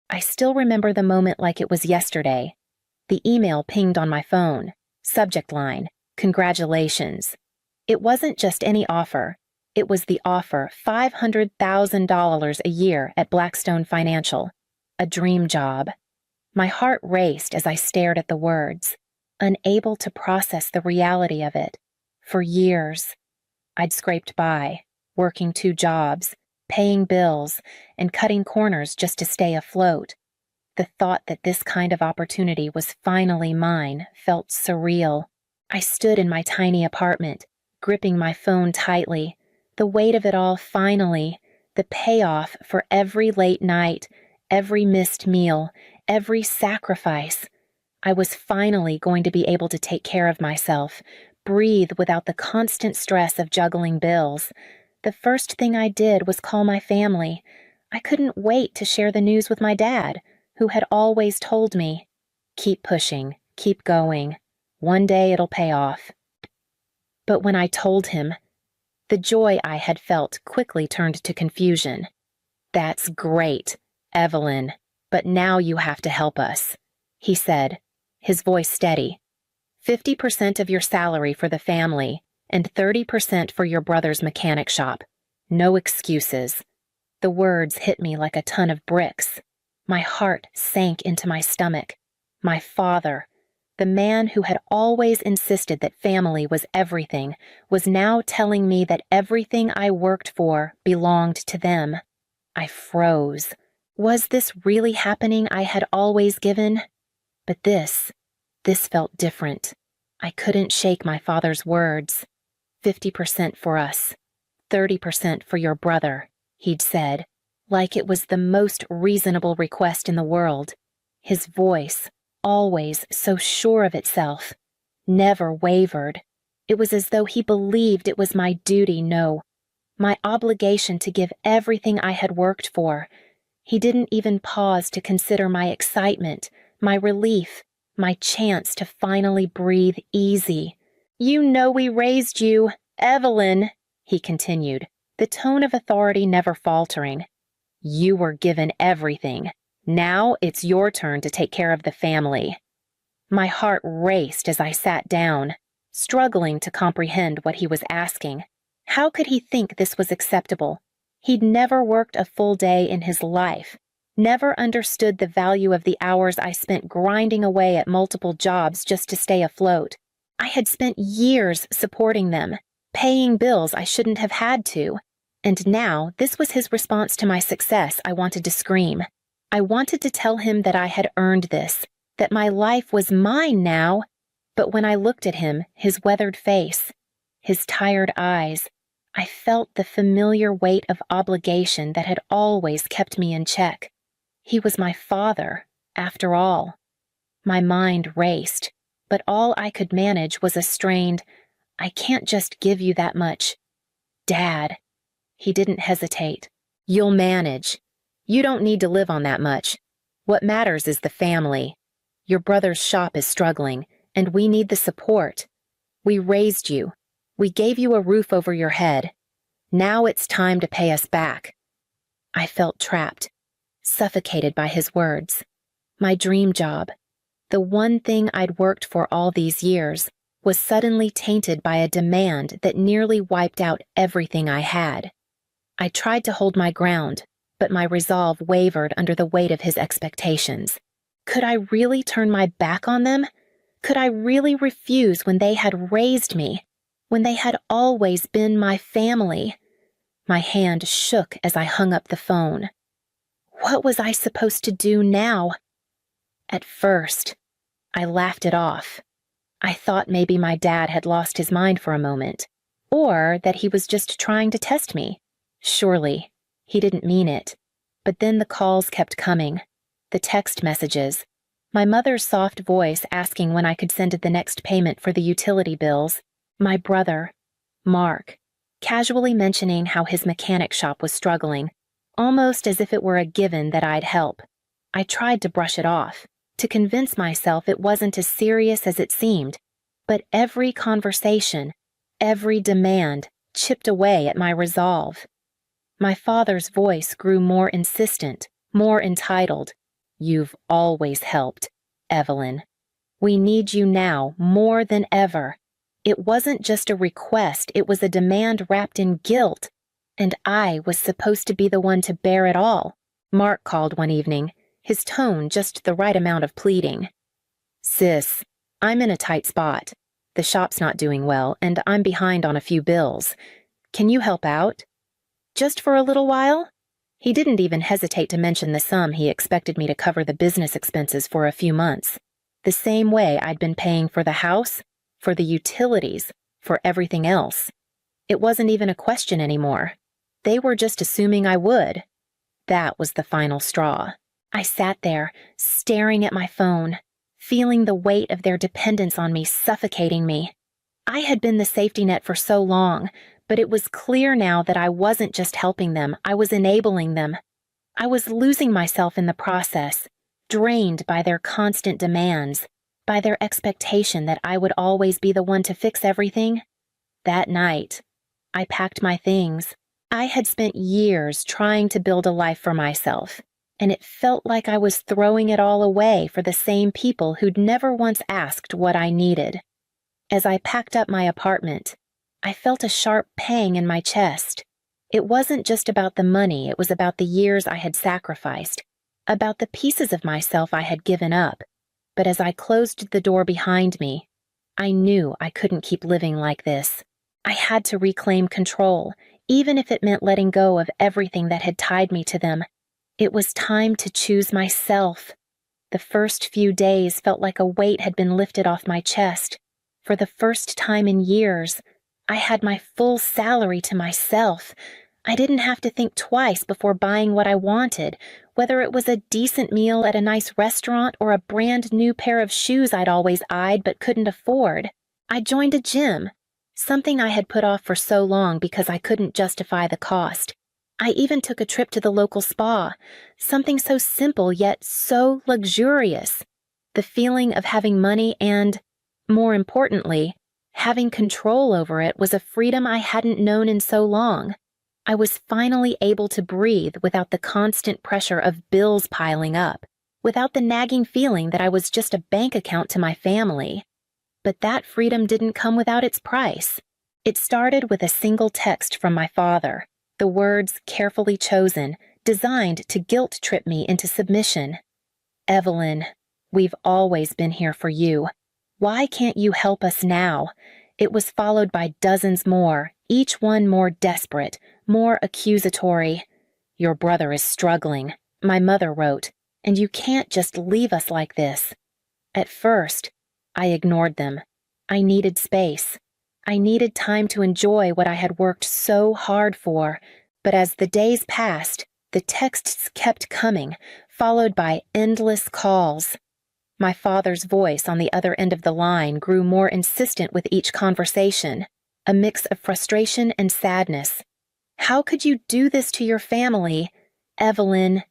I still remember the moment like it was yesterday. The email pinged on my phone. Subject line, "Congratulations." It wasn't just any offer. It was the offer, $500,000 a year at Blackstone Financial. A dream job. My heart raced as I stared at the words, unable to process the reality of it. For years, I'd scraped by, working 2 jobs, paying bills, and cutting corners just to stay afloat. The thought that this kind of opportunity was finally mine felt surreal. I stood in my tiny apartment, gripping my phone tightly. The weight of it all finally, the payoff for every late night, every missed meal, every sacrifice. I was finally going to be able to take care of myself, breathe without the constant stress of juggling bills. The first thing I did was call my family. I couldn't wait to share the news with my dad, who had always told me, "Keep pushing, keep going. One day it'll pay off." But when I told him, the joy I had felt quickly turned to confusion. "That's great, Evelyn, but now you have to help us," he said, his voice steady. 50% of your salary for the family and 30% for your brother's mechanic shop. No excuses." The words hit me like a ton of bricks. My heart sank into my stomach. My father, the man who had always insisted that family was everything, was now telling me that everything I worked for belonged to them. I froze. Was this really happening I had always given? But this felt different. I couldn't shake my father's words. 50% for us, 30% for your brother, he'd said, like it was the most reasonable request in the world. His voice, always so sure of itself, never wavered. It was as though he believed it was my duty, no, my obligation to give everything I had worked for. He didn't even pause to consider my excitement, my relief, my chance to finally breathe easy. "You know we raised you, Evelyn," he continued, the tone of authority never faltering. "You were given everything. Now it's your turn to take care of the family." My heart raced as I sat down, struggling to comprehend what he was asking. How could he think this was acceptable? He'd never worked a full day in his life, never understood the value of the hours I spent grinding away at multiple jobs just to stay afloat. I had spent years supporting them, paying bills I shouldn't have had to. And now this was his response to my success. I wanted to scream. I wanted to tell him that I had earned this, that my life was mine now. But when I looked at him, his weathered face, his tired eyes, I felt the familiar weight of obligation that had always kept me in check. He was my father, after all. My mind raced, but all I could manage was a strained, "I can't just give you that much." "Dad." He didn't hesitate. "You'll manage. You don't need to live on that much. What matters is the family. Your brother's shop is struggling, and we need the support. We raised you. We gave you a roof over your head. Now it's time to pay us back." I felt trapped, suffocated by his words. My dream job, the one thing I'd worked for all these years, was suddenly tainted by a demand that nearly wiped out everything I had. I tried to hold my ground, but my resolve wavered under the weight of his expectations. Could I really turn my back on them? Could I really refuse when they had raised me, when they had always been my family? My hand shook as I hung up the phone. What was I supposed to do now? At first, I laughed it off. I thought maybe my dad had lost his mind for a moment, or that he was just trying to test me. Surely, he didn't mean it. But then the calls kept coming, the text messages, my mother's soft voice asking when I could send the next payment for the utility bills, my brother, Mark, casually mentioning how his mechanic shop was struggling, almost as if it were a given that I'd help. I tried to brush it off, to convince myself it wasn't as serious as it seemed, but every conversation, every demand chipped away at my resolve. My father's voice grew more insistent, more entitled, You've always helped, Evelyn. We need you now more than ever. It wasn't just a request, it was a demand wrapped in guilt. And I was supposed to be the one to bear it all. Mark called one evening, his tone just the right amount of pleading. Sis, I'm in a tight spot. The shop's not doing well, and I'm behind on a few bills. Can you help out? Just for a little while? He didn't even hesitate to mention the sum he expected me to cover the business expenses for a few months. The same way I'd been paying for the house, for the utilities, for everything else. It wasn't even a question anymore. They were just assuming I would. That was the final straw. I sat there, staring at my phone, feeling the weight of their dependence on me suffocating me. I had been the safety net for so long, but it was clear now that I wasn't just helping them, I was enabling them. I was losing myself in the process, drained by their constant demands, by their expectation that I would always be the one to fix everything. That night, I packed my things. I had spent years trying to build a life for myself, and it felt like I was throwing it all away for the same people who'd never once asked what I needed. As I packed up my apartment, I felt a sharp pang in my chest. It wasn't just about the money, it was about the years I had sacrificed, about the pieces of myself I had given up. But as I closed the door behind me, I knew I couldn't keep living like this. I had to reclaim control, even if it meant letting go of everything that had tied me to them. It was time to choose myself. The first few days felt like a weight had been lifted off my chest. For the first time in years, I had my full salary to myself. I didn't have to think twice before buying what I wanted, whether it was a decent meal at a nice restaurant or a brand new pair of shoes I'd always eyed but couldn't afford. I joined a gym, something I had put off for so long because I couldn't justify the cost. I even took a trip to the local spa, something so simple yet so luxurious. The feeling of having money and, more importantly, having control over it was a freedom I hadn't known in so long. I was finally able to breathe without the constant pressure of bills piling up, without the nagging feeling that I was just a bank account to my family. But that freedom didn't come without its price. It started with a single text from my father, the words carefully chosen, designed to guilt-trip me into submission. Evelyn, we've always been here for you. Why can't you help us now? It was followed by dozens more, each one more desperate, more accusatory. Your brother is struggling, my mother wrote, and you can't just leave us like this. At first, I ignored them. I needed space. I needed time to enjoy what I had worked so hard for. But as the days passed, the texts kept coming, followed by endless calls. My father's voice on the other end of the line grew more insistent with each conversation, a mix of frustration and sadness. How could you do this to your family? Evelyn,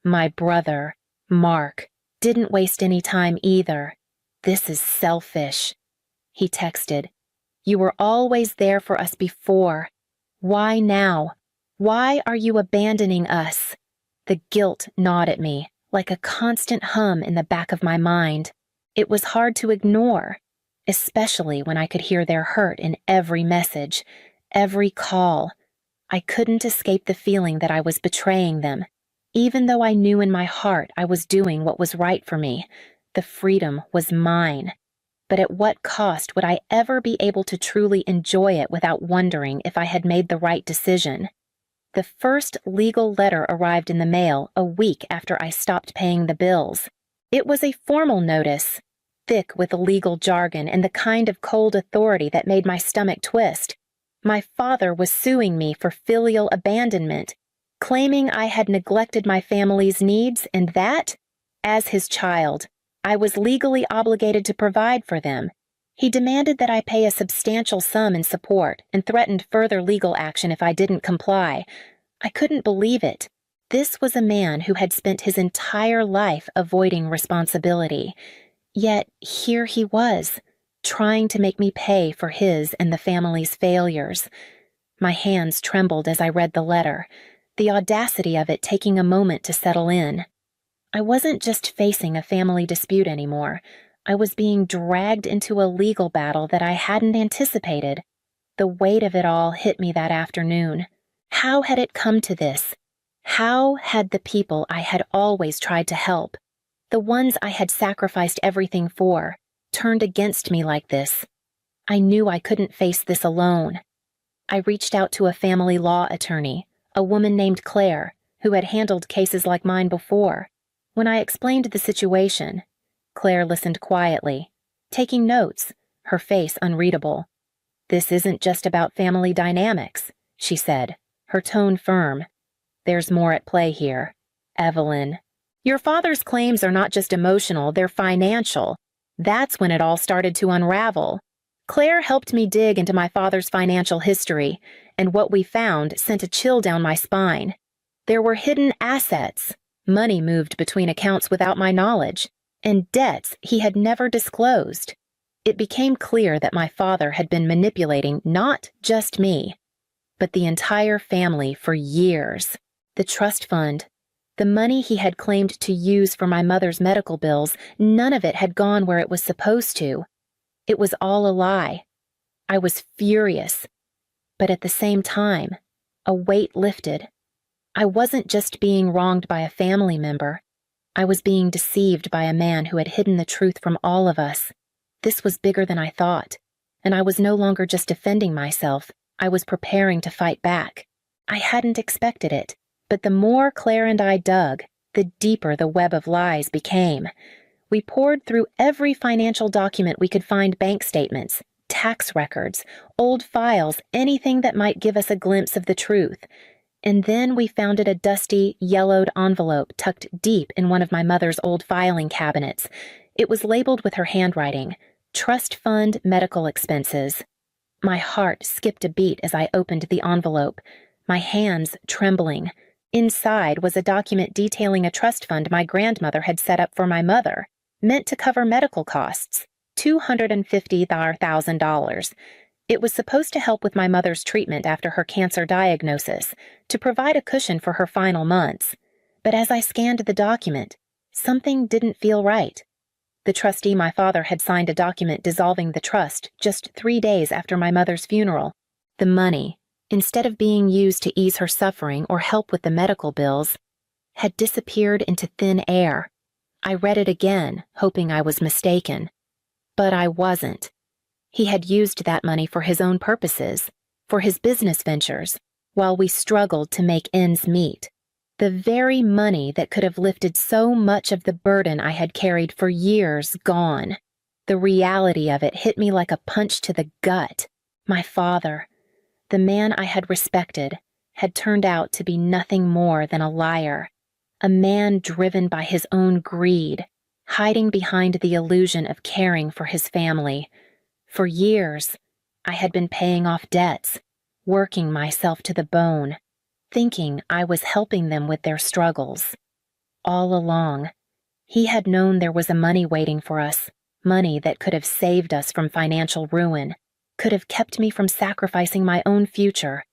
my brother, Mark, didn't waste any time either. This is selfish. He texted, You were always there for us before. Why now? Why are you abandoning us? The guilt gnawed at me, like a constant hum in the back of my mind. It was hard to ignore, especially when I could hear their hurt in every message, every call. I couldn't escape the feeling that I was betraying them, even though I knew in my heart I was doing what was right for me. The freedom was mine. But at what cost would I ever be able to truly enjoy it without wondering if I had made the right decision? The first legal letter arrived in the mail a week after I stopped paying the bills. It was a formal notice, thick with legal jargon and the kind of cold authority that made my stomach twist. My father was suing me for filial abandonment, claiming I had neglected my family's needs and that, as his child, I was legally obligated to provide for them. He demanded that I pay a substantial sum in support and threatened further legal action if I didn't comply. I couldn't believe it. This was a man who had spent his entire life avoiding responsibility. Yet here he was, trying to make me pay for his and the family's failures. My hands trembled as I read the letter, the audacity of it taking a moment to settle in. I wasn't just facing a family dispute anymore. I was being dragged into a legal battle that I hadn't anticipated. The weight of it all hit me that afternoon. How had it come to this? How had the people I had always tried to help, the ones I had sacrificed everything for, turned against me like this? I knew I couldn't face this alone. I reached out to a family law attorney, a woman named Claire, who had handled cases like mine before. When I explained the situation, Claire listened quietly, taking notes, her face unreadable. "This isn't just about family dynamics," she said, her tone firm. "There's more at play here. Evelyn, your father's claims are not just emotional, they're financial. That's when it all started to unravel." Claire helped me dig into my father's financial history, and what we found sent a chill down my spine. There were hidden assets, money moved between accounts without my knowledge, and debts he had never disclosed. It became clear that my father had been manipulating not just me, but the entire family for years. The trust fund, the money he had claimed to use for my mother's medical bills, none of it had gone where it was supposed to. It was all a lie. I was furious, but at the same time, a weight lifted. I wasn't just being wronged by a family member. I was being deceived by a man who had hidden the truth from all of us. This was bigger than I thought, and I was no longer just defending myself. I was preparing to fight back. I hadn't expected it, but the more Claire and I dug, the deeper the web of lies became. We poured through every financial document we could find: bank statements, tax records, old files, anything that might give us a glimpse of the truth. And then we found a dusty, yellowed envelope tucked deep in one of my mother's old filing cabinets. It was labeled with her handwriting, "Trust Fund Medical Expenses." My heart skipped a beat as I opened the envelope, my hands trembling. Inside was a document detailing a trust fund my grandmother had set up for my mother, meant to cover medical costs, $250,000. It was supposed to help with my mother's treatment after her cancer diagnosis, to provide a cushion for her final months. But as I scanned the document, something didn't feel right. The trustee, my father, had signed a document dissolving the trust just 3 days after my mother's funeral. The money, instead of being used to ease her suffering or help with the medical bills, had disappeared into thin air. I read it again, hoping I was mistaken. But I wasn't. He had used that money for his own purposes, for his business ventures, while we struggled to make ends meet. The very money that could have lifted so much of the burden I had carried for years gone. The reality of it hit me like a punch to the gut. My father, the man I had respected, had turned out to be nothing more than a liar. A man driven by his own greed, hiding behind the illusion of caring for his family. For years, I had been paying off debts, working myself to the bone, thinking I was helping them with their struggles. All along, he had known there was a money waiting for us, money that could have saved us from financial ruin, could have kept me from sacrificing my own future.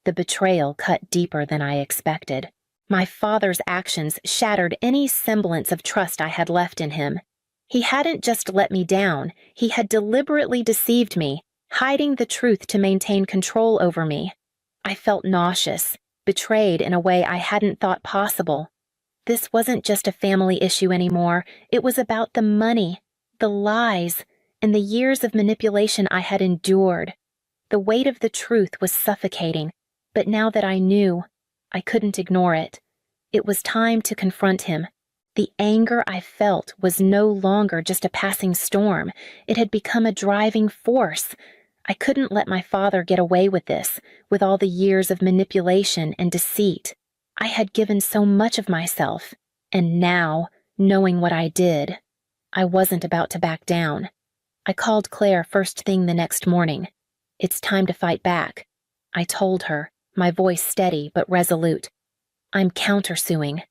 The betrayal cut deeper than I expected. My father's actions shattered any semblance of trust I had left in him. He hadn't just let me down, he had deliberately deceived me, hiding the truth to maintain control over me. I felt nauseous, betrayed in a way I hadn't thought possible. This wasn't just a family issue anymore, it was about the money, the lies, and the years of manipulation I had endured. The weight of the truth was suffocating, but now that I knew, I couldn't ignore it. It was time to confront him. The anger I felt was no longer just a passing storm. It had become a driving force. I couldn't let my father get away with this, with all the years of manipulation and deceit. I had given so much of myself, and now, knowing what I did, I wasn't about to back down. I called Claire first thing the next morning. "It's time to fight back," I told her, my voice steady but resolute. "I'm countersuing.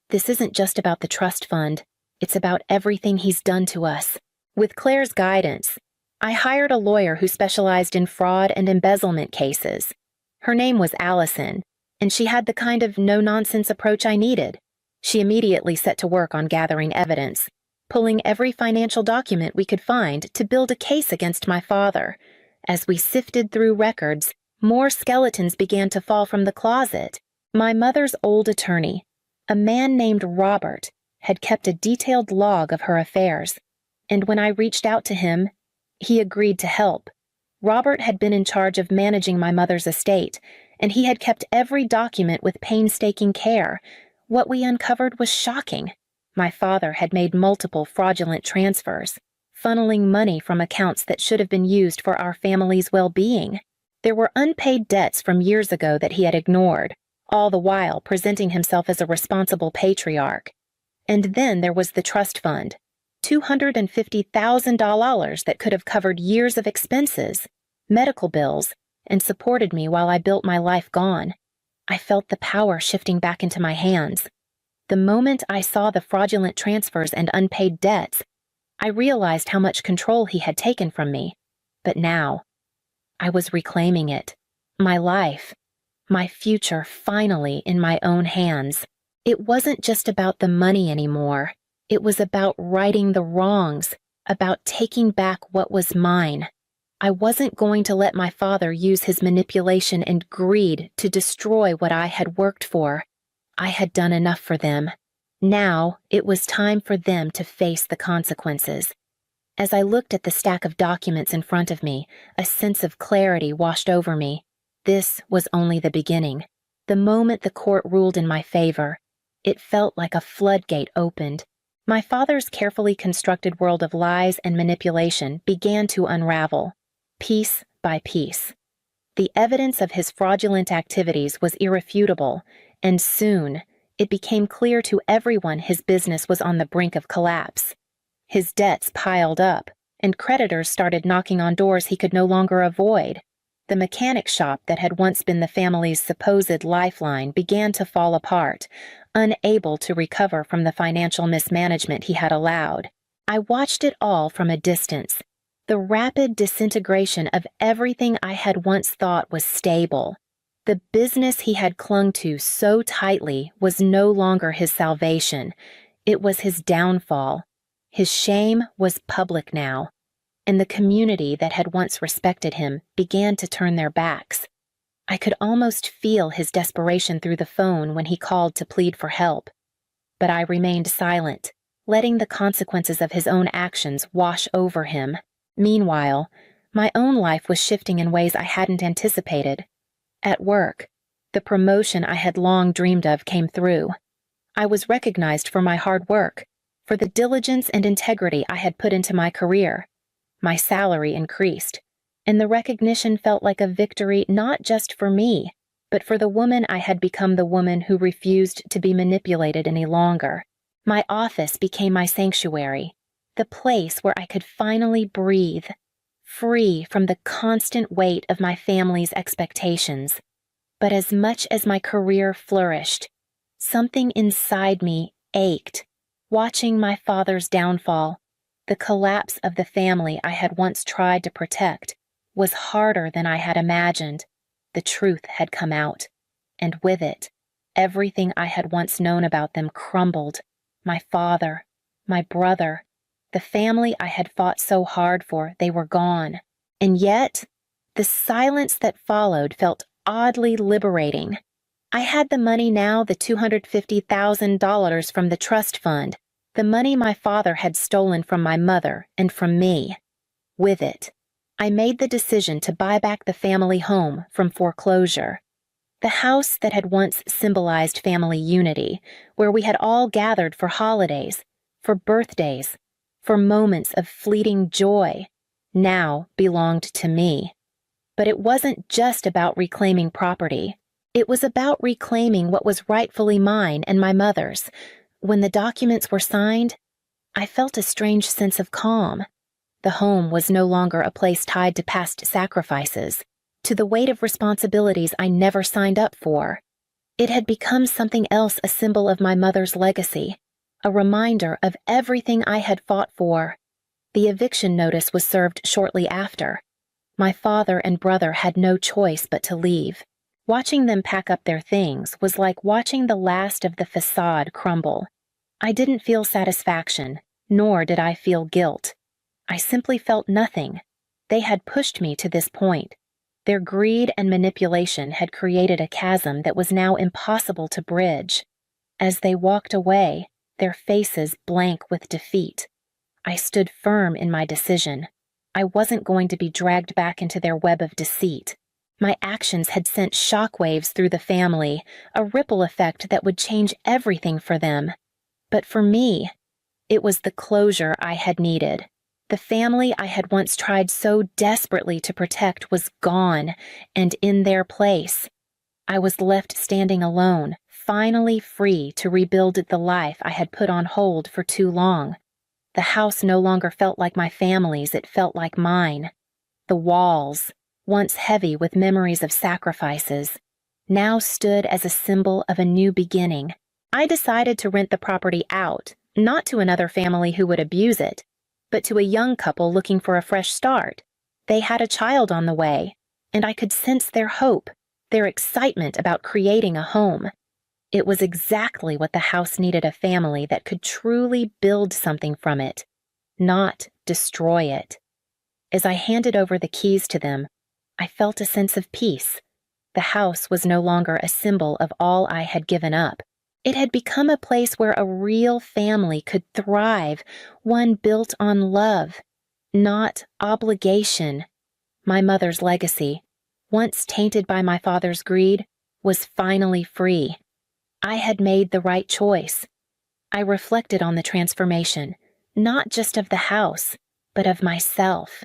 This isn't just about the trust fund. It's about everything he's done to us." With Claire's guidance, I hired a lawyer who specialized in fraud and embezzlement cases. Her name was Allison, and she had the kind of no-nonsense approach I needed. She immediately set to work on gathering evidence, pulling every financial document we could find to build a case against my father. As we sifted through records, more skeletons began to fall from the closet. My mother's old attorney, a man named Robert, had kept a detailed log of her affairs, and when I reached out to him, he agreed to help. Robert had been in charge of managing my mother's estate, and he had kept every document with painstaking care. What we uncovered was shocking. My father had made multiple fraudulent transfers, funneling money from accounts that should have been used for our family's well-being. There were unpaid debts from years ago that he had ignored, all the while presenting himself as a responsible patriarch. And then there was the trust fund, $250,000 that could have covered years of expenses, medical bills, and supported me while I built my life gone. I felt the power shifting back into my hands. The moment I saw the fraudulent transfers and unpaid debts, I realized how much control he had taken from me. But now, I was reclaiming it. My life, my future finally in my own hands. It wasn't just about the money anymore. It was about righting the wrongs, about taking back what was mine. I wasn't going to let my father use his manipulation and greed to destroy what I had worked for. I had done enough for them. Now, it was time for them to face the consequences. As I looked at the stack of documents in front of me, a sense of clarity washed over me. This was only the beginning. The moment the court ruled in my favor, it felt like a floodgate opened. My father's carefully constructed world of lies and manipulation began to unravel, piece by piece. The evidence of his fraudulent activities was irrefutable, and soon it became clear to everyone his business was on the brink of collapse. His debts piled up, and creditors started knocking on doors he could no longer avoid. The mechanic shop that had once been the family's supposed lifeline began to fall apart, unable to recover from the financial mismanagement he had allowed. I watched it all from a distance, the rapid disintegration of everything I had once thought was stable. The business he had clung to so tightly was no longer his salvation. It was his downfall. His shame was public now, and the community that had once respected him began to turn their backs. I could almost feel his desperation through the phone when he called to plead for help. But I remained silent, letting the consequences of his own actions wash over him. Meanwhile, my own life was shifting in ways I hadn't anticipated. At work, the promotion I had long dreamed of came through. I was recognized for my hard work, for the diligence and integrity I had put into my career. My salary increased, and the recognition felt like a victory not just for me, but for the woman I had become, the woman who refused to be manipulated any longer. My office became my sanctuary, the place where I could finally breathe, free from the constant weight of my family's expectations. But as much as my career flourished, something inside me ached, watching my father's downfall. The collapse of the family I had once tried to protect was harder than I had imagined. The truth had come out, and with it, everything I had once known about them crumbled. My father, my brother, the family I had fought so hard for, they were gone. And yet, the silence that followed felt oddly liberating. I had the money now, the $250,000 from the trust fund, the money my father had stolen from my mother and from me. With it, I made the decision to buy back the family home from foreclosure. The house that had once symbolized family unity, where we had all gathered for holidays, for birthdays, for moments of fleeting joy, now belonged to me. But it wasn't just about reclaiming property. It was about reclaiming what was rightfully mine and my mother's. When the documents were signed, I felt a strange sense of calm. The home was no longer a place tied to past sacrifices, to the weight of responsibilities I never signed up for. It had become something else, a symbol of my mother's legacy, a reminder of everything I had fought for. The eviction notice was served shortly after. My father and brother had no choice but to leave. Watching them pack up their things was like watching the last of the facade crumble. I didn't feel satisfaction, nor did I feel guilt. I simply felt nothing. They had pushed me to this point. Their greed and manipulation had created a chasm that was now impossible to bridge. As they walked away, their faces blank with defeat, I stood firm in my decision. I wasn't going to be dragged back into their web of deceit. My actions had sent shockwaves through the family, a ripple effect that would change everything for them. But for me, it was the closure I had needed. The family I had once tried so desperately to protect was gone, and in their place, I was left standing alone, finally free to rebuild the life I had put on hold for too long. The house no longer felt like my family's, it felt like mine. The walls, once heavy with memories of sacrifices, now stood as a symbol of a new beginning. I decided to rent the property out, not to another family who would abuse it, but to a young couple looking for a fresh start. They had a child on the way, and I could sense their hope, their excitement about creating a home. It was exactly what the house needed, a family that could truly build something from it, not destroy it. As I handed over the keys to them, I felt a sense of peace. The house was no longer a symbol of all I had given up. It had become a place where a real family could thrive, one built on love, not obligation. My mother's legacy, once tainted by my father's greed, was finally free. I had made the right choice. I reflected on the transformation, not just of the house, but of myself.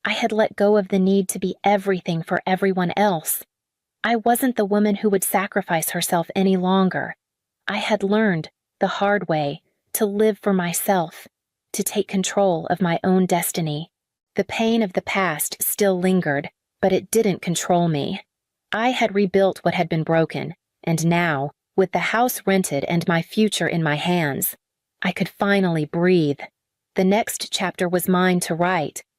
I had let go of the need to be everything for everyone else. I wasn't the woman who would sacrifice herself any longer. I had learned, the hard way, to live for myself, to take control of my own destiny. The pain of the past still lingered, but it didn't control me. I had rebuilt what had been broken, and now, with the house rented and my future in my hands, I could finally breathe. The next chapter was mine to write,